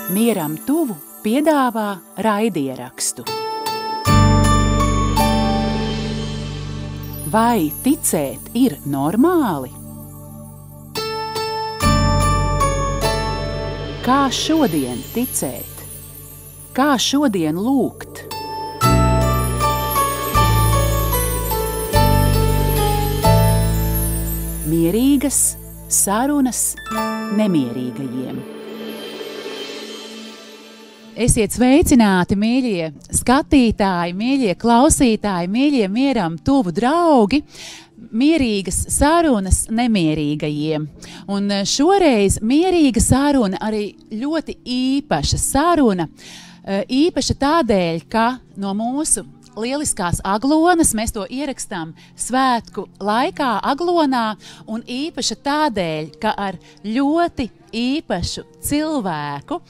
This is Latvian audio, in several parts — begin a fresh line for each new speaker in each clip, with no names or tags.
Mieram tuvu piedāvā raidierakstu. Vai ticēt ir normāli? Kā šodien ticēt? Kā šodien lūgt? Mierīgas sarunas nemierīgajiem. Esiet sveicināti, mīļie skatītāji, mīļie klausītāji, mīļie mieram tuvu draugi, mierīgas sarunas nemierīgajiem. Un šoreiz mierīga saruna arī ļoti īpaša saruna. Īpaša tādēļ, ka no mūsu lieliskās Aglonas mēs to ierakstām svētku laikā Aglonā, un īpaša tādēļ, ka ar ļoti īpašu cilvēku,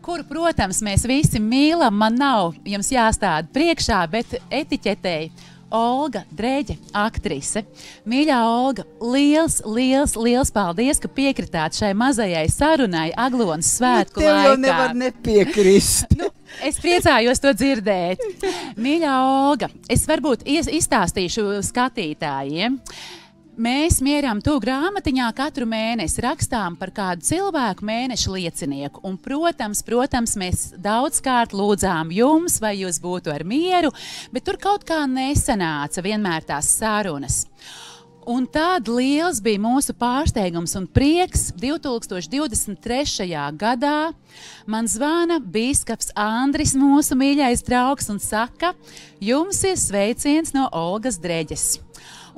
kuru, protams, mēs visi mīlam, man nav jums jāstāda priekšā, bet etiķetēji Olga Dreģe, aktrise. Mīļā Olga, liels paldies, ka piekritāt šai mazajai sarunai Aglonas svētku laikā.
Tev jau nevar nepiekrist.
Es priecājos to dzirdēt. Mīļā Olga, es varbūt izstāstīšu skatītājiem. Mēs Mieram tuvu grāmatiņā katru mēnesi rakstām par kādu cilvēku mēneša liecinieku. Un, protams, mēs daudzkārt lūdzām jums, vai jūs būtu ar mieru, bet tur kaut kā nesanāca vienmēr tās sarunas. Un tad liels bija mūsu pārsteigums un prieks 2023. gadā. Man zvana bīskaps Andris, mūsu mīļais draugs, un saka, jums ir sveiciens no Olgas Dreģes.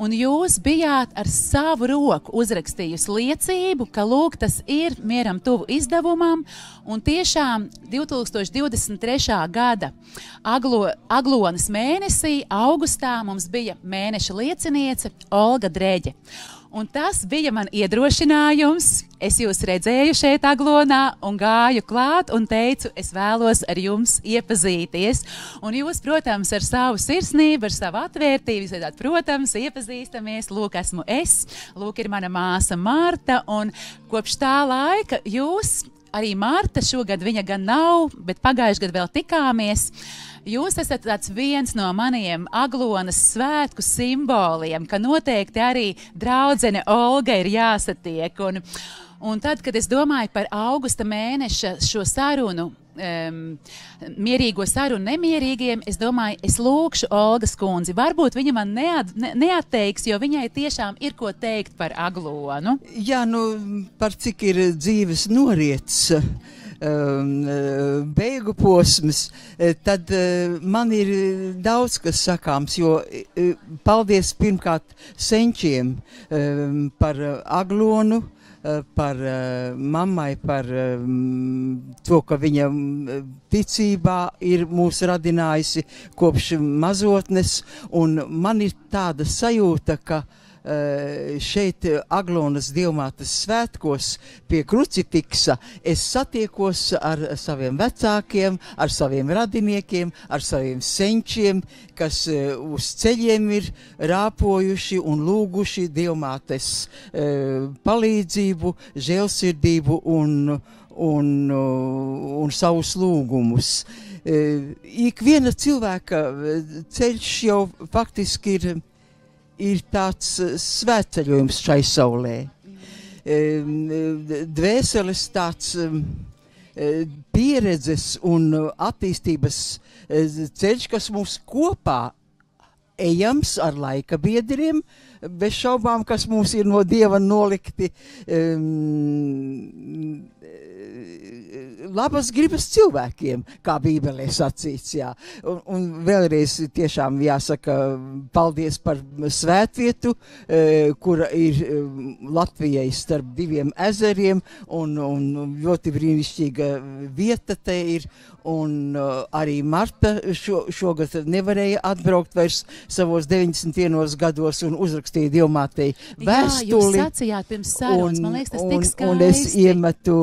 Un jūs bijāt ar savu roku uzrakstījusi liecību, ka lūk, tas ir Mieram tuvu izdevumam, un tiešām 2023. gada Aglonas mēnesī, augustā, mums bija mēneša lieciniece Olga Dreģe. Un tas bija man iedrošinājums. Es jūs redzēju šeit Aglonā un gāju klāt un teicu, es vēlos ar jums iepazīties. Un jūs, protams, ar savu sirsnību, ar savu atvērtību, jūs teicāt, protams, iepazīstamies, lūk, esmu es, lūk, ir mana māsa Marta, un kopš tā laika jūs, arī Marta, šogad viņa gan nav, bet pagājuši gadu vēl tikāmies, jūs esat tāds viens no maniem Aglonas svētku simboliem, ka noteikti arī draudzene Olga ir jāsatiek. Un tad, kad es domāju par augusta mēneša šo sarunu, mierīgo sarunu nemierīgiem, es domāju, es lūkšu Olgas kundzi. Varbūt viņa man neatteiks, jo viņai tiešām ir ko teikt par Aglonu.
Jā, par cik ir dzīves noriets, beigu posms, tad man ir daudz kas sakāms, jo paldies pirmkārt senčiem par Aglonu, par mammai, par to, ka viņa ticībā ir mūs radinājusi kopš mazotnes, un man ir tāda sajūta, ka šeit Aglonas Dievmātes svētkos pie krucifiksa es satiekos ar saviem vecākiem, ar saviem radiniekiem, ar saviem senčiem, kas uz ceļiem ir rāpojuši un lūguši Dievmātes palīdzību, žēlsirdību un savus lūgumus. Ikviena cilvēka ceļš jau faktiski ir tāds svētceļojums šai saulē. Dvēseles tāds pieredzes un attīstības ceļš, kas mums kopā ejams ar laika biedriem, bez šaubām, kas mums ir no Dieva nolikti labas gribas cilvēkiem, kā Bībelē sacīts, jā. Un vēlreiz tiešām jāsaka paldies par svētvietu, kura ir Latvijai starp diviem ezeriem, un ļoti brīnišķīga vieta te ir, un arī Marta šogad nevarēja atbraukt vairs savos 91 gados un uzrakstīja Dievmātei vēstuli.
Jā, jūs sacījāt pirms sarunas, man liekas, tas tik skaisti.
Un es iemetu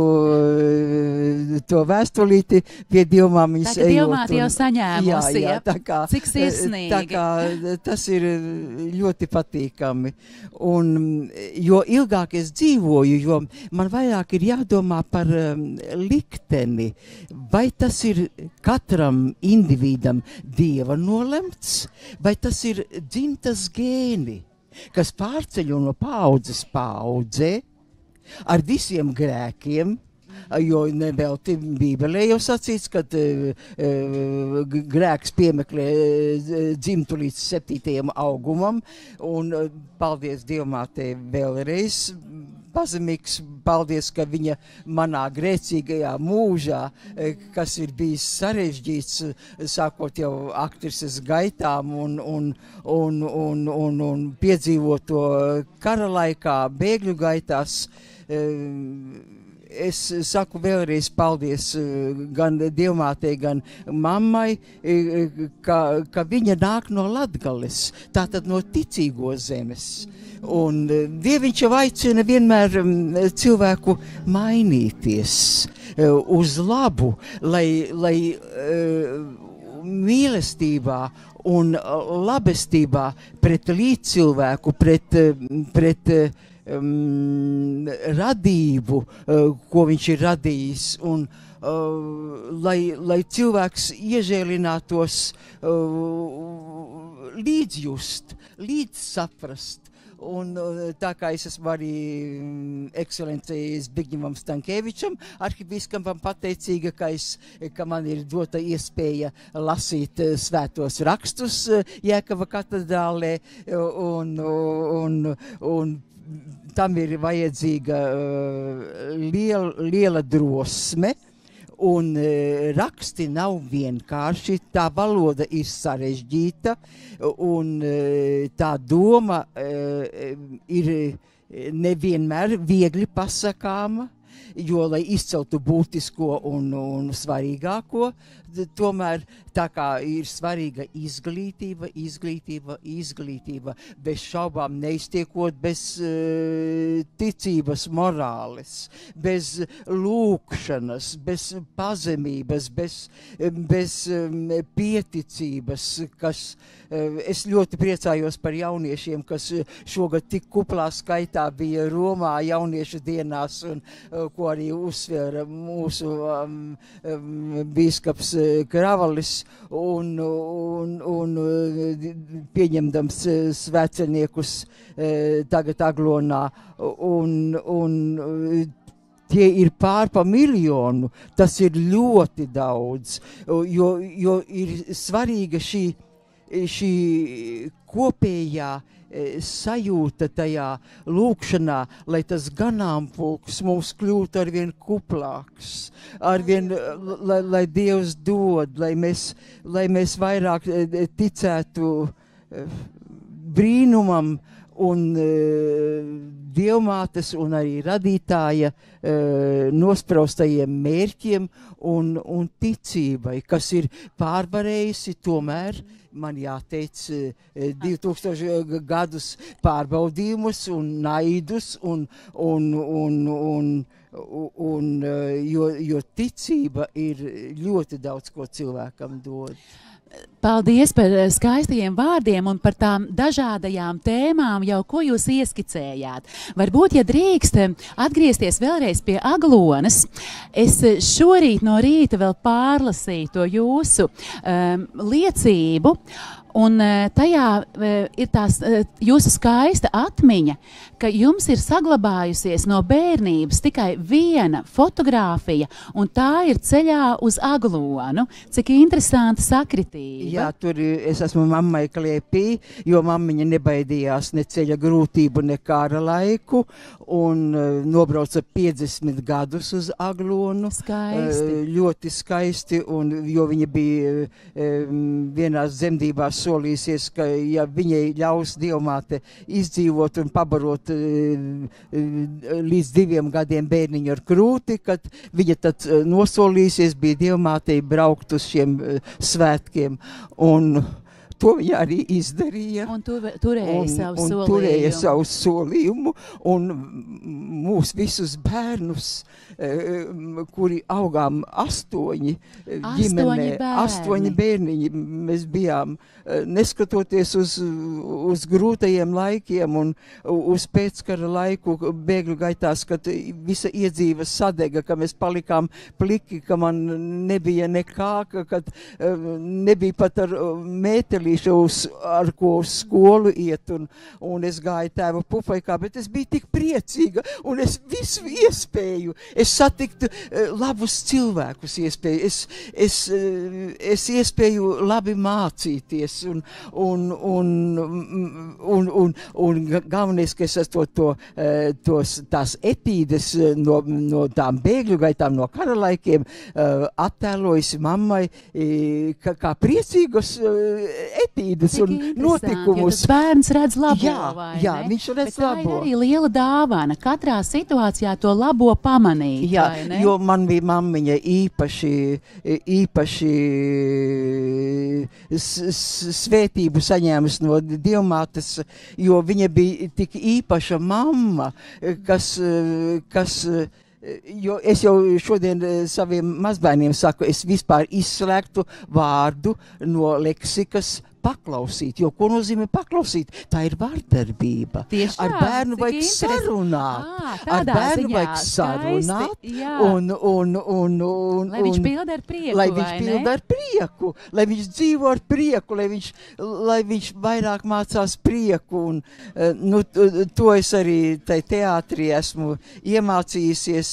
to vēstulīti pie Dievmāmiņas
ejot. Dievmāte jau saņēmusi,
jā, tā kā,
cik sirsnīgi.
Tā kā tas ir ļoti patīkami. Un, jo ilgāk es dzīvoju, jo man vairāk ir jādomā par likteni. Vai tas ir katram individam Dieva nolemts, vai tas ir dzimtas gēni, kas pārceļ no paaudzes paaudzē ar visiem grēkiem, jo nevelti Bībelē jau sacīts, ka grēks piemeklē dzimtu līdz 7. augumam, un paldies Dievmātei vēlreiz. Pazemīgs, paldies, ka viņa manā grēcīgajā mūžā, kas ir bijis sarežģīts, sākot jau aktrises gaitām un piedzīvot to kara laikā, bēgļu gaitās. Es saku vēlreiz paldies gan Dievmātei, gan mammai, ka viņa nāk no Latgales, tātad no ticīgo zemes. Un Dieviņš jau aicina vienmēr cilvēku mainīties uz labu, lai mīlestībā un labestībā pret līdzcilvēku, pret radību, ko viņš ir radījis, un lai cilvēks iežēlinātos līdzjust, līdzsaprast. Un tā kā es esmu arī ekscelencei Zbigņevam Stankēvičam, arhibīskapam pateicīga, ka man ir dota iespēja lasīt svētos rakstus Jēkaba katedrālē, un tam ir vajadzīga liela drosme. Un raksti nav vienkārši, tā valoda ir sarežģīta, un tā doma ir nevienmēr viegli pasakāma, jo, lai izceltu būtisko un svarīgāko, tomēr tā kā ir svarīga izglītība, bez šaubām neiztiekot, bez ticības morāles, bez lūkšanas, bez pazemības, bez pieticības, kas es ļoti priecājos par jauniešiem, kas šogad tik kuplā skaitā bija Romā jauniešu dienās, un ko arī uzsvēra mūsu bīskaps Kravalis, un pieņemdams svēceniekus tagad Aglonā, un tie ir pārpa miljonu, tas ir ļoti daudz, jo ir svarīga šī kopējā sajūta tajā lūkšanā, lai tas ganāmpulks mums kļūtu arvien kuplāks, lai Dievs dod, lai mēs vairāk ticētu brīnumam un Dievmātes un arī radītāja nospraustajiem mērķiem un ticībai, kas ir pārvarējusi tomēr, man jāteic, 2000 gadus pārbaudījumus un naidus, jo ticība ir ļoti daudz ko cilvēkam dod.
Paldies par skaistajiem vārdiem un par tām dažādajām tēmām, jau ko jūs ieskicējāt. Varbūt, ja drīkst atgriezties vēlreiz pie Aglonas, es šorīt no rīta vēl pārlasīju to jūsu liecību, un tajā ir tās jūsu skaista atmiņa, ka jums ir saglabājusies no bērnības tikai viena fotogrāfija, un tā ir ceļā uz Aglonu. Cik interesanta sakritība.
Jā, tur es esmu mammai kliepī, jo mammiņa nebaidījās ne ceļa grūtību, ne kara laiku, un nobrauca 50 gadus uz Aglonu.
Skaisti.
Ļoti skaisti, un jo viņa bija vienās dzemdībās solīsies, ka ja viņai ļaus Dievmāte izdzīvot un pabarot līdz 2 gadiem bērniņu ar krūti, kad viņa tad nosolīsies bija Dievmātei braukt uz šiem svētkiem. Un to viņa arī izdarīja.
Un turēja savu solījumu.
Turēja savu solījumu, un mūs visus bērnus, kuri augām 8 ģimenē, 8 bērniņi, mēs bijām, neskatoties uz grūtajiem laikiem un uz pēckara laiku bēgļu gaitās, kad visa iedzīve sadega, ka mēs palikām pliki, ka man nebija nekā, kad nebija pat ar mētelīšu, ar ko uz skolu iet, un es gāju tēva pupaikā, bet es biju tik priecīga, un es visu iespēju, es satiktu labus cilvēkus iespēju, es iespēju labi mācīties, un galvenais, ka es tās etīdes no tām bēgļu gaitām, no kara laikiem attēlojusi mammai kā priecīgas etīdes un notikumus.
Jo bērns redz labo, vai ne?
Jā, viņš redz labo.
Bet tā ir arī liela dāvana, katrā situācijā to labo pamanīt, vai ne?
Jo man bija mammiņa īpaši svētību saņēmusi no Dievmātes, jo viņa bija tik īpaša mamma, kas jo es jau šodien saviem mazbērniem saku, es vispār izslēgtu vārdu no leksikas paklausīt, jo ko nozīmē paklausīt? Tā ir vardarbība.
Tieši
ar bērnu vajag sarunāt. Ar bērnu vajag sarunāt.
Lai viņš pilda ar prieku,
lai viņš pilda ar prieku, lai viņš dzīvo ar prieku, lai viņš vairāk mācās prieku. Un, to es arī tai teātrī esmu iemācījusies,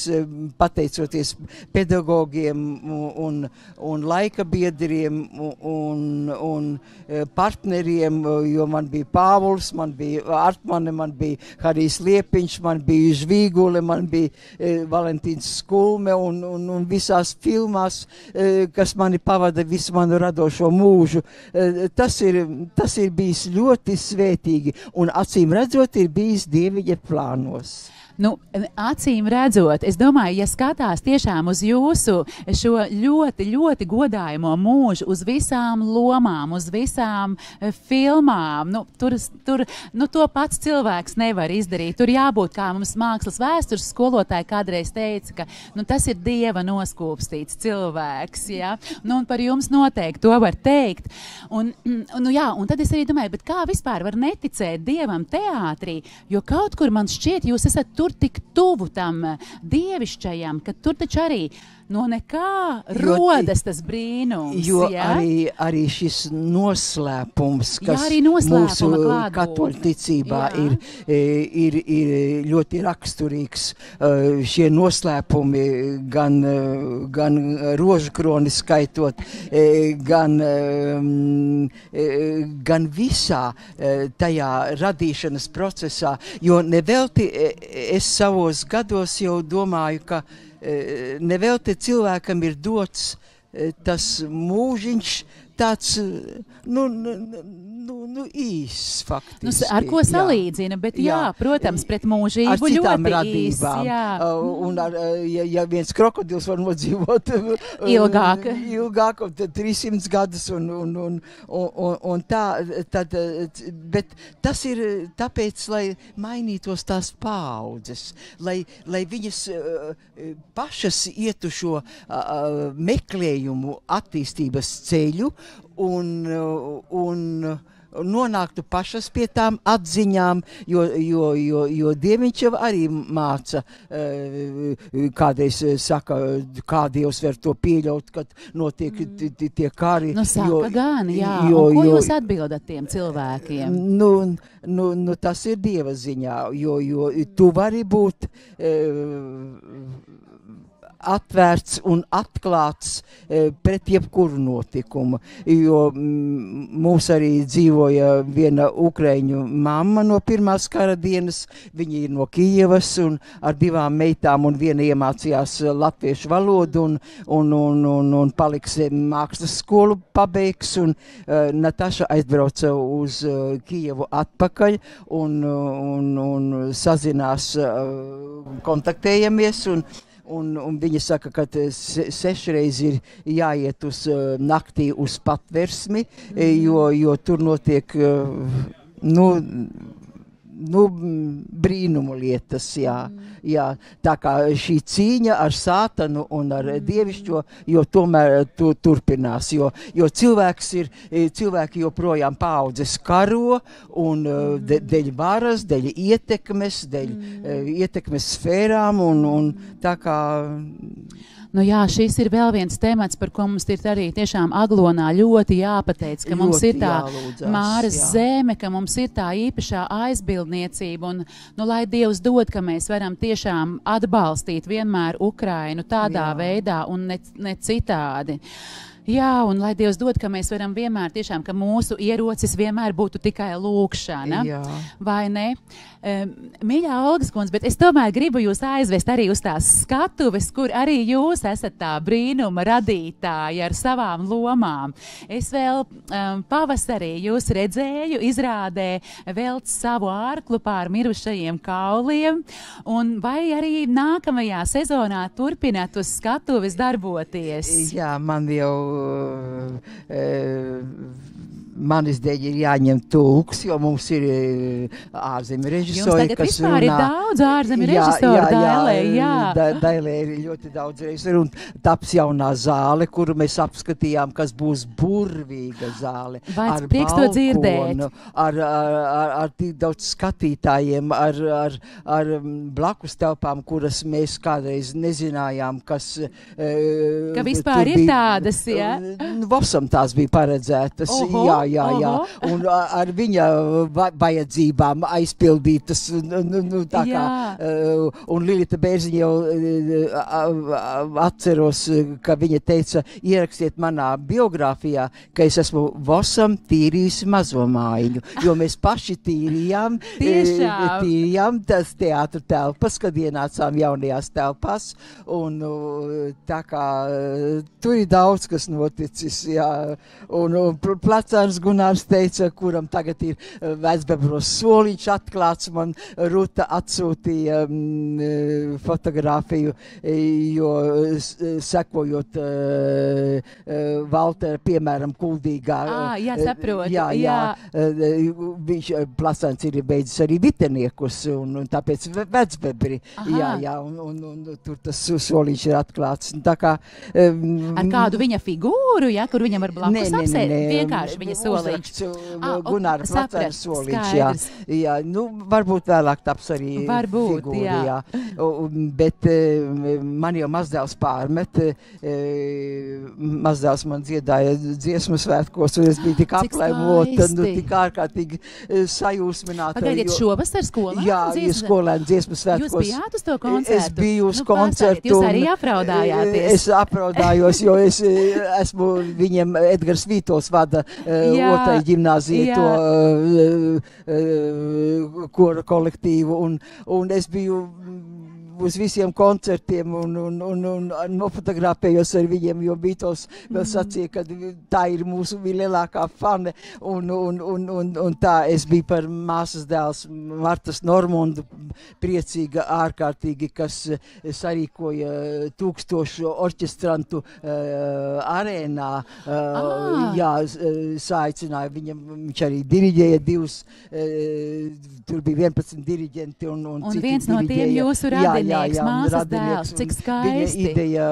pateicoties pedagogiem un laika biedriem un partneriem, jo man bija Pāvuls, man bija Artmane, man bija Harijs Liepiņš, man bija Žvīgule, man bija Valentīns Skulme un visās filmās, kas mani pavada visu manu radošo mūžu. Tas ir bijis ļoti svētīgi un acīm redzot ir bijis Dieviņa plānos.
Nu, acīm redzot, es domāju, ja skatās tiešām uz jūsu šo ļoti, ļoti godājumo mūžu, uz visām lomām, uz visām filmām, tur to pats cilvēks nevar izdarīt. Tur jābūt, kā mums mākslas vēstures skolotāji kādreiz teica, ka tas ir Dieva noskūpstīts cilvēks, ja? Un par jums noteikti to var teikt. Un tad es arī domāju, bet kā vispār var neticēt Dievam teātrī, jo kaut kur man šķiet, jūs esat tur tik tuvu tam dievišķajam, ka tur taču arī no nekā rodas tas brīnums.
Jo
ja?
arī šis noslēpums, kas
mūsu
katoļu ticībā ir ļoti raksturīgs. Šie noslēpumi gan rožkroni skaitot, gan visā tajā radīšanas procesā, jo nevelti es savos gados jau domāju, ka nevelti cilvēkam ir dots tas mūžiņš tāds, īss faktiski.
Ar ko salīdzina, bet protams, pret mūžību
ar citām
ļoti
radībām. Un ja viens krokodils var nodzīvot ilgāk, tad 300 gadus un tā, tad, bet tas ir tāpēc, lai mainītos tās paaudzes, lai viņas pašas ietu šo meklējumu attīstības ceļu un nonāktu pašas pie tām atziņām, jo Dieviņš jau arī māca, kādreiz saka, kā Dievs var to pieļaut, kad notiek tie kari.
Saka gan, jā. Un ko jūs atbildat tiem cilvēkiem?
Tas ir Dieva ziņā, jo tu vari būt atvērts un atklāts pret jebkuru notikumu, jo mums arī dzīvoja viena ukraiņu mamma no pirmās kara dienas, viņa ir no Kijevas un ar 2 meitām un viena iemācījās latviešu valodu un paliks mākslas skolu pabeigs un Nataša aizbrauca uz Kijevu atpakaļ un sazinās, kontaktējamies un viņa saka, ka 6 reizes ir jāiet uz naktī uz patversmi, jo tur notiek, brīnumu lietas, jā. Tā kā šī cīņa ar sātanu un ar dievišķo, jo tomēr turpinās, jo cilvēki joprojām paaudzes karo un dēļ varas, dēļ ietekmes, ietekmes sfērām un tā kā...
Nu jā, šis ir vēl viens temats, par ko mums ir arī tiešām Aglonā ļoti jāpateic, ka mums ir tā Māras zeme, ka mums ir tā īpašā aizbildniecība un, lai Dievs dod, ka mēs varam tiešām atbalstīt vienmēr Ukrainu tādā veidā un ne citādi. Jā, un lai Dievs dod, ka mēs varam vienmēr tiešām, ka mūsu ierocis vienmēr būtu tikai lūkšana, vai ne? Mīļā Olgas kundze, bet es tomēr gribu jūs aizvest arī uz tās skatuves, kur arī jūs esat tā brīnuma radītāji ar savām lomām. Es vēl pavasarī jūs redzēju, izrādē velc savu ārklu pār mirušajiem kauliem, un vai arī nākamajā sezonā turpināt uz skatuves darboties?
Jā, man jau manis dēļ ir jāņem tulks, jo mums ir ārzemju režisori, kas runā. Jums tagad vispār
ir daudz ārzemju režisoru Dailē, jā.
Dailē ir ļoti daudz režisoru, un taps jaunā zāle, kuru mēs apskatījām, kas būs burvīga zāle.
Vai prieks to dzirdēt?
Ar tik daudz skatītājiem, ar blakus telpām, kuras mēs kādreiz nezinājām, kas...
Ka vispār ir tādas, jā?
Vosam tās bija paredzētas, jā. Un ar viņa vajadzībām aizpildītas, tā kā, un Lilita Bērziņa jau atceros, ka viņa teica, ierakstiet manā biogrāfijā, ka es esmu Vosam tīrījis mazo mājiņu, jo mēs paši tīrījām tas teātru telpas, kad ienācām jaunajās telpās, un tā kā tur ir daudz, kas noticis, jā, un Placāns Gunārs teica, kuram tagad ir Vecbebros soliņš atklāts, man Ruta atsūtīja fotogrāfiju, jo sekojot Valtera, piemēram, Kuldīgā.
Jā, saprotu.
Jā. Viņš, Placāns ir beidzis arī Viteniekus, un tāpēc Vecbebri. Jā, un tur tas soliņš ir atklāts. Tā kā...
Ar kādu viņa figūru, ja, kur viņam var blakus apsēt? Vienkārši viņa solīņš.
Gunāra Placāna solīņš, jā. Varbūt vēlāk taps arī figūra, jā. Bet man jau mazdēls pārmet, mazdēls man dziedāja dziesmu svētkos, un es biju tik aplaimota, tik ārkārtīgi sajūsmināta.
Pagaidiet, šovasar skolēnu?
Jā, skolēnu dziesmu svētkos.
Jūs bijāt uz to koncertu?
Es biju uz koncertu.
Jūs arī apraudājāties?
Es apraudājos, jo es esmu viņiem Edgars Vītols vada otrai ģimnāzija kora kolektīvu, un es biju uz visiem koncertiem un nofotografējos ar viņiem, jo Beatles vēl sacīja, ka tā ir mūsu lielākā fane, un tā es biju par māsas dēls Martas Normundu priecīga ārkārtīgi, kas sarīkoja 1000 orķestrantu arēnā, saicināja viņam, viņš arī diriģēja 2, tur bija 11 diriģenti un citi
viens no tiem jūsu radinieks, māsas dēls, cik skaisti.
Viņa ideja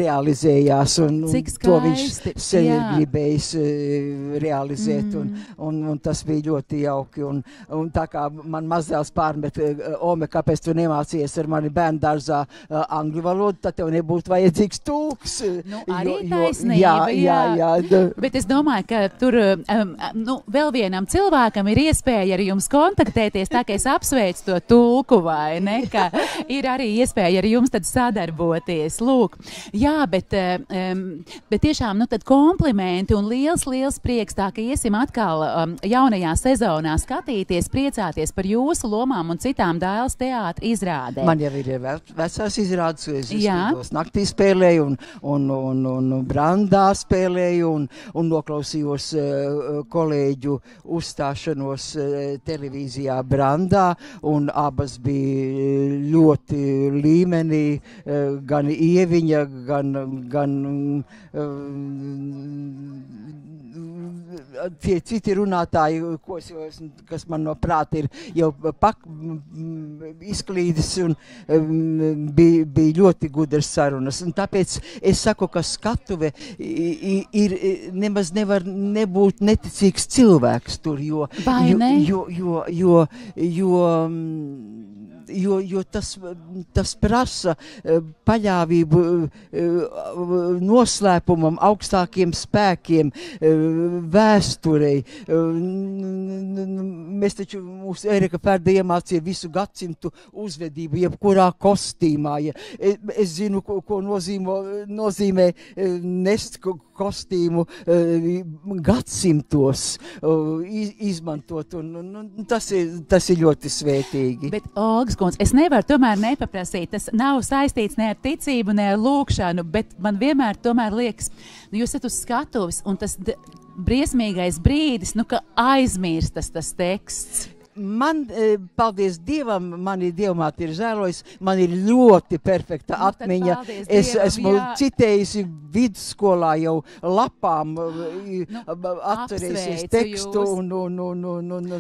realizējās, un to viņš sev ir gribējis realizēt, un tas bija ļoti jauki, un tā kā man mazdēls pārmet, Ome, kāpēc tu nemācījies ar mani bērndārzā angļu valodu, tad tev nebūtu vajadzīgs tulks.
Arī taisnība, jā. Bet es domāju, ka tur vēl vienam cilvēkam ir iespēja ar jums kontaktēties, tā ka es apsveicu to tulku, vai ne, ka ir arī iespēja ar jums tad sadarboties. Lūk, jā, bet tiešām, tad komplimenti un liels prieks tā, ka iesim atkal jaunajā sezonā skatīties, priecāties par jūsu lomām un citām Dailes teātra izrādēm.
Man jau ir vecās izrādes, es izstādos naktī spēlēju un Brandā spēlēju un noklausījos kolēģu uzstāšanos televīzijā Brandā, un abas bija ļoti līmenī, gan Ieviņa, gan tie citi runātāji, kas man no prāta ir jau izklīdis un bija ļoti gudras sarunas. Un tāpēc es saku, ka skatuve ir nemaz nevar nebūt neticīgs cilvēks tur, jo tas prasa paļāvību noslēpumam, augstākiem spēkiem, vēsturei. Mēs taču, mūsu Erika Ferda iemācīja visu gadsimtu uzvedību, jebkurā kostīmā. Es zinu, ko nozīmē nest kostīmu gadsimtos izmantot, un tas ir ļoti svētīgi.
Bet, Olgas kundze, es nevaru tomēr nepaprasīt, tas nav saistīts ne ar ticību, ne ar lūkšanu, bet man vienmēr tomēr liekas, jūs esat uz skatuves, un tas briesmīgais brīdis, ka aizmirstas tas teksts.
Man, paldies Dievam, mani Dievmāte ir žēlojis, man ir ļoti perfekta atmiņa. Es esmu citējusi vidusskolā jau lapām, atcerēsies tekstu un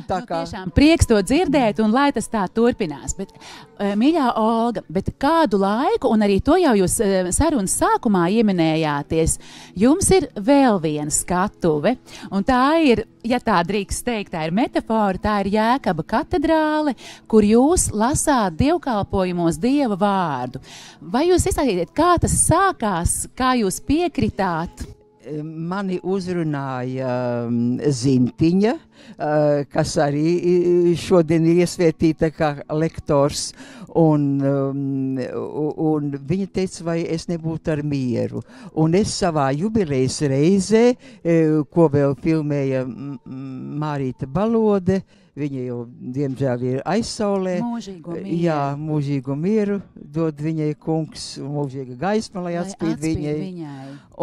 tā kā.
Tiešām prieks to dzirdēt un lai tas tā turpinās. Bet, mīļā Olga, bet kādu laiku, un arī to jau jūs sarunas sākumā ieminējāties, jums ir vēl viena skatuve, un tā ir, ja tā drīkst teikt, tā ir metafora, tā ir Jēkaba katedrāle, kur jūs lasāt dievkalpojumos Dieva vārdu. Vai jūs izstāstīsiet, kā tas sākās, kā jūs piekritāt?
Mani uzrunāja Zintiņa, kas arī šodien ir iesvētīta kā lektors, un viņa teica, vai es nebūtu ar mieru. Un es savā jubilejas reizē, ko vēl filmēja Mārīta Balode, viņa jau, diemžēl, ir aizsaulē.
Mūžīgo mieru.
Jā, mūžīgo mieru dod viņai kungs, mūžīga gaisma, lai atspīd viņai.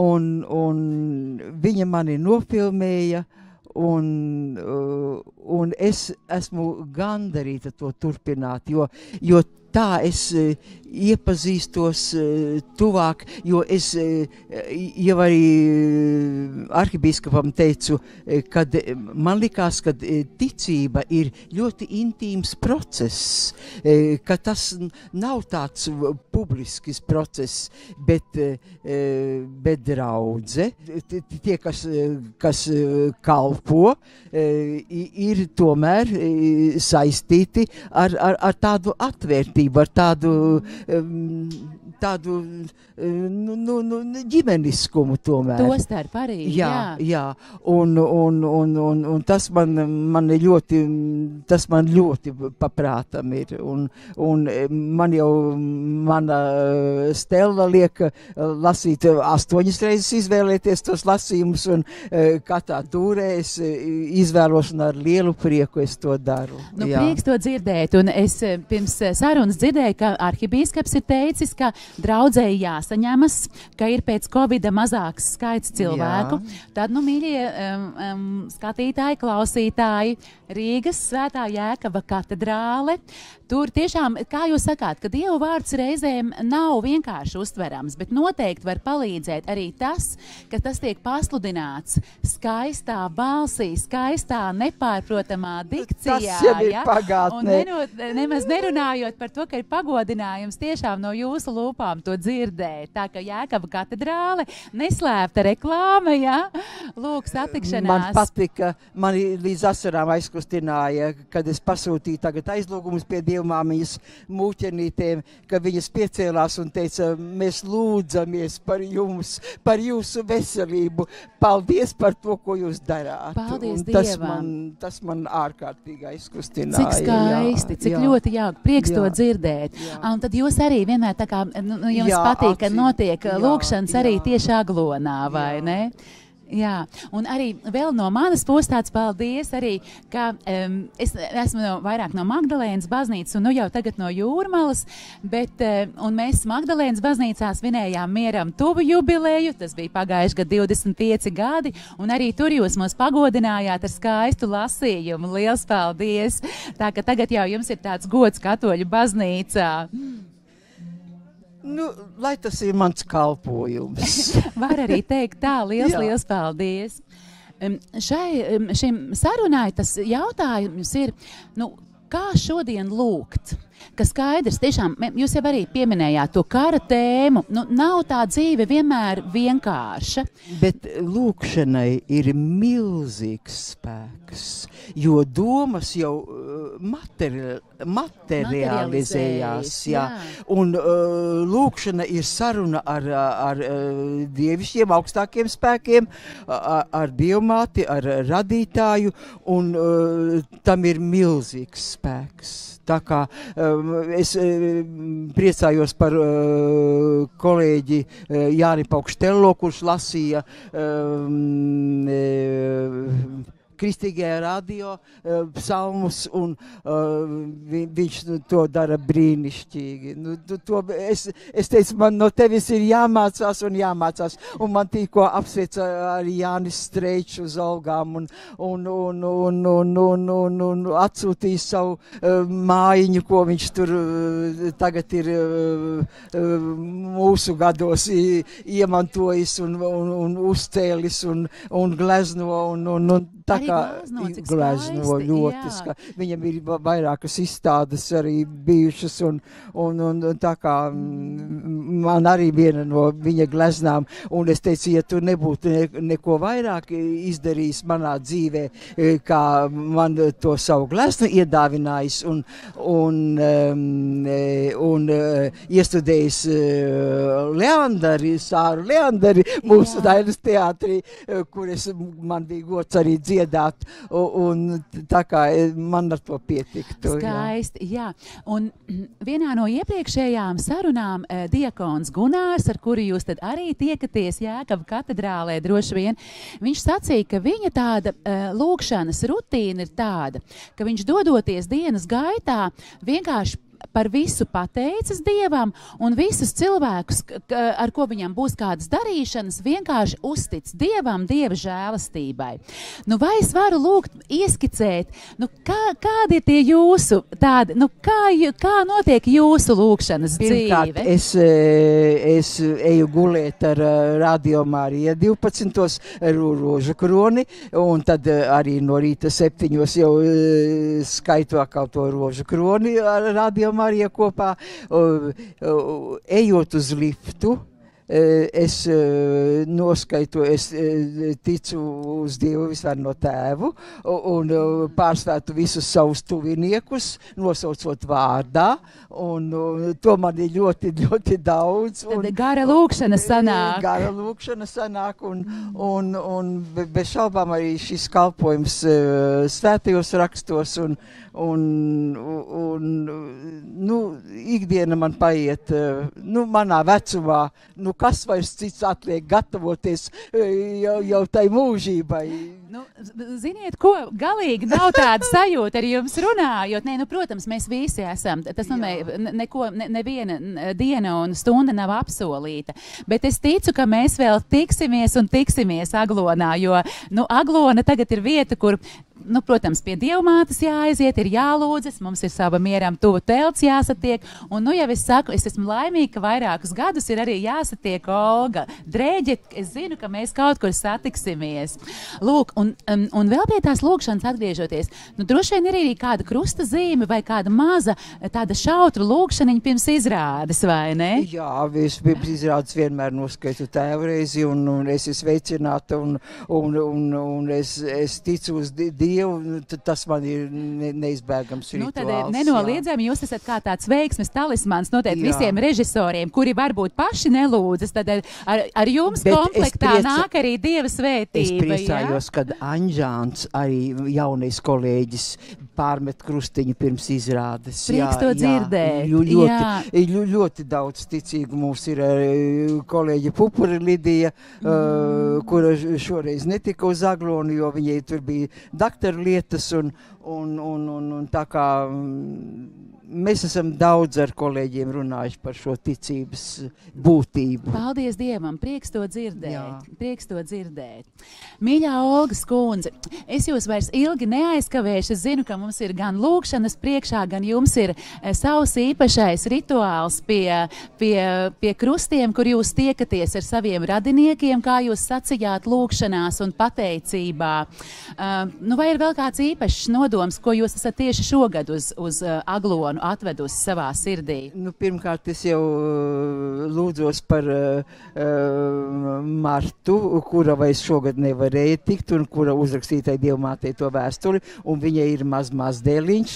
Un viņa mani nofilmēja, un es esmu gandarīta to turpināt, jo tā es iepazīstos tuvāk, jo es jau arī arhibīskapam teicu, kad man likās, ka ticība ir ļoti intīms process, ka tas nav tāds publiskis process, bet draudze, tie, kas kalpo, ir tomēr saistīti ar tādu atvērtību, ar tādu ģimeniskumu tomēr.
To starp arī,
jā. Un tas man ļoti paprātam ir. Un man jau mana Stella liek lasīt 8 reizes izvēlēties tos lasījumus, un katrā tūrē es izvēlos, un ar lielu prieku es to daru.
Prieks to dzirdēt, un es pirms sarunas dzirdēju, ka arhibīskaps ir teicis, ka draudzēji jāsaņemas, ka ir pēc Covida mazāks skaits cilvēku. Jā. Tad, mīļie skatītāji, klausītāji, Rīgas Svētā Jēkaba katedrāle. Tur tiešām, kā jūs sakāt, ka Dieva vārds reizēm nav vienkārši uztverams, bet noteikti var palīdzēt arī tas, ka tas tiek pasludināts skaistā balsī, skaistā, nepārprotamā dikcijā.
Tas jau ir pagātnē.
Un nemaz nerunājot par to, ka ir pagodinājums tiešām no jūsu lūpām to dzirdēt. Tā ka Jēkaba katedrāle neslēpta reklāma, ja? Lūk, satikšanās.
Man patika, mani līdz asarām aizkustināja, kad es pasūtīju tagad aizlūgumus pie dievmāmiņas mūķenītēm, ka viņas piecēlās un teica, mēs lūdzamies par jums, par jūsu veselību. Paldies par to, ko jūs darāt.
Paldies Dievam.
Tas man ārkārtīgi aizkustināja.
Cik skaisti, cik ļoti jauki, prieks to dzirdēt. Un tad jūs arī vienmēr tā kā, jums patīk, ka notiek lūkšanas arī tieši Aglonā, vai ne? Jā, un arī vēl no manas puses tāds paldies arī, ka es esmu vairāk no Magdalēnas baznīcas un nu jau tagad no Jūrmalas, bet un mēs Magdalēnas baznīcā svinējām Mieram tuvu jubileju, tas bija pagājuši gadu 25 gadi, un arī tur jūs mūs pagodinājāt ar skaistu lasījumu. Liels paldies! Tā ka tagad jau jums ir tāds gods Katoļu baznīcā.
Nu, lai tas ir mans kalpojums.
Var arī teikt tā, liels paldies. Šim sarunai tas jautājums ir, kā šodien lūgt? Ka skaidrs, tiešām, jūs jau arī pieminējāt to kara tēmu, nav tā dzīve vienmēr vienkārša.
Bet lūkšanai ir milzīgs spēks, jo domas jau materializējās, jā. Un lūkšana ir saruna ar dievišķiem augstākiem spēkiem, ar Dievmāti, ar radītāju, un tam ir milzīgs spēks. Tā kā es priecājos par kolēģi Jāni Paukštello, kurš lasīja Kristīgajā radio psalmus, un viņš to dara brīnišķīgi. Es teicu, man no tevis ir jāmācās, un man tikko apsveica arī Jānis Streičs uz algām, un atsūtīja savu mājiņu, ko viņš tur tagad ir mūsu gados iemantojis un uzcēlis un glezno un tā kā glezno ļoti skaisti. Viņam ir vairākas izstādes arī bijušas, un tā kā man arī viena no viņa gleznām, un es teicu, ja tu nebūtu neko vairāk izdarījis manā dzīvē, kā man to savu gleznu iedāvinājis un iestudējis Sāru Leandari mūsu Dainas teātrī, kur man bija gods arī dziedāt, un tā kā man ar to pietiktu.
Skaisti, jā. Un vienā no iepriekšējām sarunām diakons Gunārs, ar kuru jūs tad arī tiekaties Jēkabu katedrālē droši vien, viņš sacīja, ka viņa tāda lūkšanas rutīna ir tāda, ka viņš dodoties dienas gaitā vienkārši par visu pateicas Dievam un visus cilvēkus, ar ko viņam būs kādas darīšanas, vienkārši uztic Dievam, Dieva žēlastībai. Vai es varu lūgt, ieskicēt, kādi ir tie jūsu tādi, kā notiek jūsu lūkšanas dzīve?
Pirmkārt, es eju gulēt ar Radio Marija 12. rožu kroni, un tad arī no rīta 7. jau skaitu atkal to rožu kroni ar Radio Marija kopā, ejot uz liftu, es noskaitu, es ticu uz Dievu visvarno Tēvu un pārsvētu visus savus tuviniekus, nosaucot vārdā, un to man ir ļoti, ļoti daudz.
Tad gara lūkšana sanāk.
Gara lūkšana sanāk, un bez šaubām arī šis kalpojums svētajos rakstos, ikdiena man paiet, manā vecumā, kas vairs cits atliek gatavoties jau tai mūžībai.
Ziniet, ko galīgi nav tāda sajūta ar jums runājot. Protams, mēs visi esam. Tas neviena diena un stunda nav apsolīta. Bet es ticu, ka mēs vēl tiksimies Aglonā, jo Aglona tagad ir vieta, kur protams, pie Dievmātes jāaiziet, ir jālūdzas, mums ir sava Mieram tuvu telts jāsatiek, un jau es saku, es esmu laimīga, ka vairākus gadus ir arī jāsatiek Olga Drēģe, es zinu, ka mēs kaut kur satiksimies. Lūk, un vēl pie tās lūkšanas atgriežoties, droši vien ir arī kāda krusta zīme vai kāda maza tāda šautru lūkšaniņa pirms izrādes, vai ne?
Jā, pirms izrādes vienmēr noskaitu tēvreizi, un es esmu sveicināta, un es ticu uz Dievu, tas man ir neizbēgams rituāls.
Tad nenoliedzami jūs esat kā tāds veiksmes talismans noteikti visiem režisoriem, kuri varbūt paši nelūdzas, tad ar jums komplektā nāk arī Dieva svētība.
Es priecājos, kad Anžāns, arī jaunais kolēģis, pārmet krustiņu pirms izrādes.
Prieks to dzirdēt.
Ļoti daudz ticīgu mums ir kolēģi Pupuri Lidija, kura šoreiz netika uz Aglonu, jo viņai tur bija daktaru lietas un tā kā mēs esam daudz ar kolēģiem runājuši par šo ticības būtību.
Paldies Dievam, prieks to dzirdēt. Prieks to dzirdēt. Mīļā Olga skundze, es jūs vairs ilgi neaizkavēšu. Es zinu, ka mums ir gan lūkšanas priekšā, gan jums ir savs īpašais rituāls pie krustiem, kur jūs tiekaties ar saviem radiniekiem, kā jūs sacījāt lūkšanās un pateicībā. Vai ir vēl kāds īpašs nodoms, ko jūs esat tieši šogad uz Aglonu atvedusi savā sirdī?
Pirmkārt, es jau lūdzos par Martu, kura vairs šogad nevarēja tikt un kura uzrakstītai Dievmātei to vēstuli, un viņai ir maz dēliņš.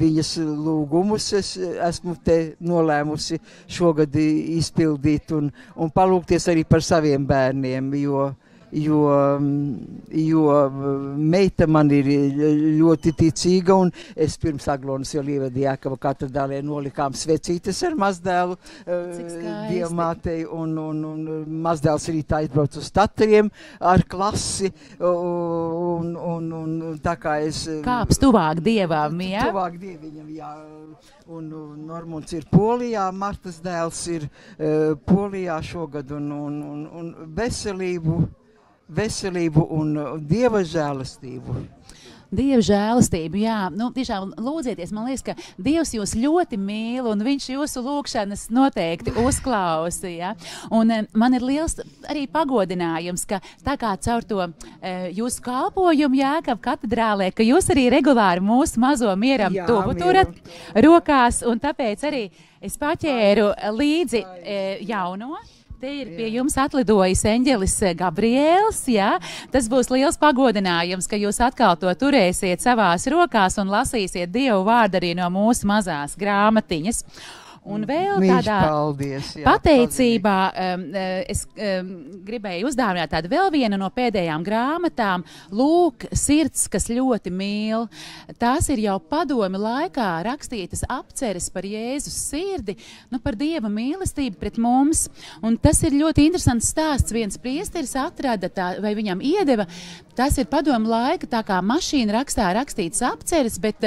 Viņas lūgumus es esmu te nolēmusi šogad izpildīt un palūgties arī par saviem bērniem, jo meita man ir ļoti ticīga, un es pirms Aglonas jau Lievada Jākaba katedrālē nolikām svecītes ar mazdēlu Dievmātei, un mazdēls rītā aizbrauc uz Tatriem ar klasi, un tā kā es...
Kāps tuvāk Dievam, jā?
Tuvāk Dieviņam, jā. Un Normunds ir Polijā, Martas dēls ir Polijā šogad, un veselību un Dieva žēlastību.
Dieva žēlastību, jā. Tiešām lūdzieties, man liekas, ka Dievs jūs ļoti mīl un viņš jūsu lūkšanas noteikti uzklausa, jā. Un man ir liels arī pagodinājums, ka tā kā caur to jūsu kalpojumu Jākaba katedrālē, ka jūs arī regulāri mūsu mazo mieram tuvu turat rokās, un tāpēc arī es paķēru līdzi jauno. Te ir pie jums atlidojis eņģelis Gabriēls, jā. Tas būs liels pagodinājums, ka jūs atkal to turēsiet savās rokās un lasīsiet Dievu vārdu arī no mūsu mazās grāmatiņas. Un vēl tādā pateicībā es gribēju uzdāvināt tādu vēl vienu no pēdējām grāmatām, Lūk, sirds, kas ļoti mīl. Tās ir jau padomi laikā rakstītas apceres par Jēzus sirdi, par Dieva mīlestību pret mums. Un tas ir ļoti interesants stāsts. Viens priesteris atrada, vai viņam iedeva, tas ir padomi laika, tā kā mašīna rakstā rakstītas apceres, bet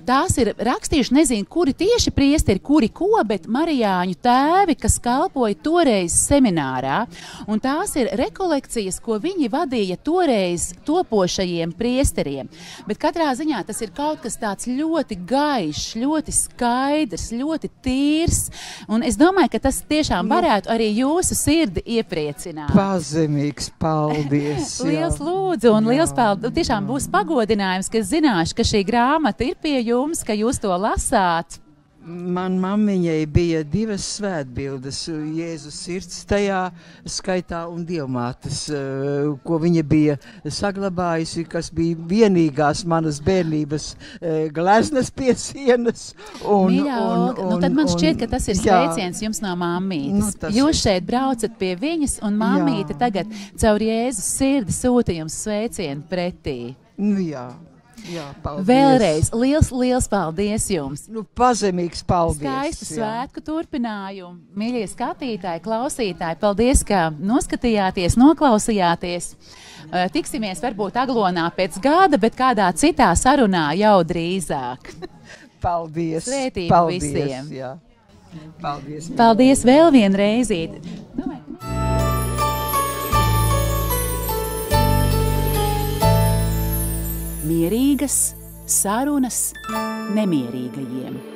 tās ir rakstījuši, nezinu, kuri tieši priesteri, kuri ko, bet Marijāņu tēvi, kas kalpoja toreiz seminārā. Un tās ir rekolekcijas, ko viņi vadīja toreiz topošajiem priesteriem. Bet katrā ziņā tas ir kaut kas tāds ļoti gaišs, ļoti skaidrs, ļoti tīrs. Un es domāju, ka tas tiešām varētu arī jūsu sirdi iepriecināt.
Pazemīgs, paldies.
Liels lūdzu un liels paldies. Tiešām būs pagodinājums, ka es zināšu, ka šī grāmata ir pie jums, ka jūs to lasāt.
Man mammiņai bija 2 svētbildes, Jēzus sirds tajā skaitā un Dievmātes, ko viņa bija saglabājusi, kas bija vienīgās manas bērnības gleznas pie sienas.
Mīļā Olga, tad man šķiet, ka tas ir sveiciens jums no mammītes. Jūs šeit braucat pie viņas, un mammīte tagad caur Jēzus sirdi sūta jums sveicienu pretī.
Jā, paldies.
Vēlreiz liels paldies jums.
Pazemīgs paldies.
Skaistu svētku turpinājumu. Mīļie skatītāji, klausītāji, paldies, ka noskatījāties, noklausījāties. Tiksimies varbūt Aglonā pēc gada, bet kādā citā sarunā jau drīzāk.
Paldies.
Svētību visiem.
Jā. Paldies.
Paldies vēl vienreizīt. Mierīgas sarunas nemierīgajiem.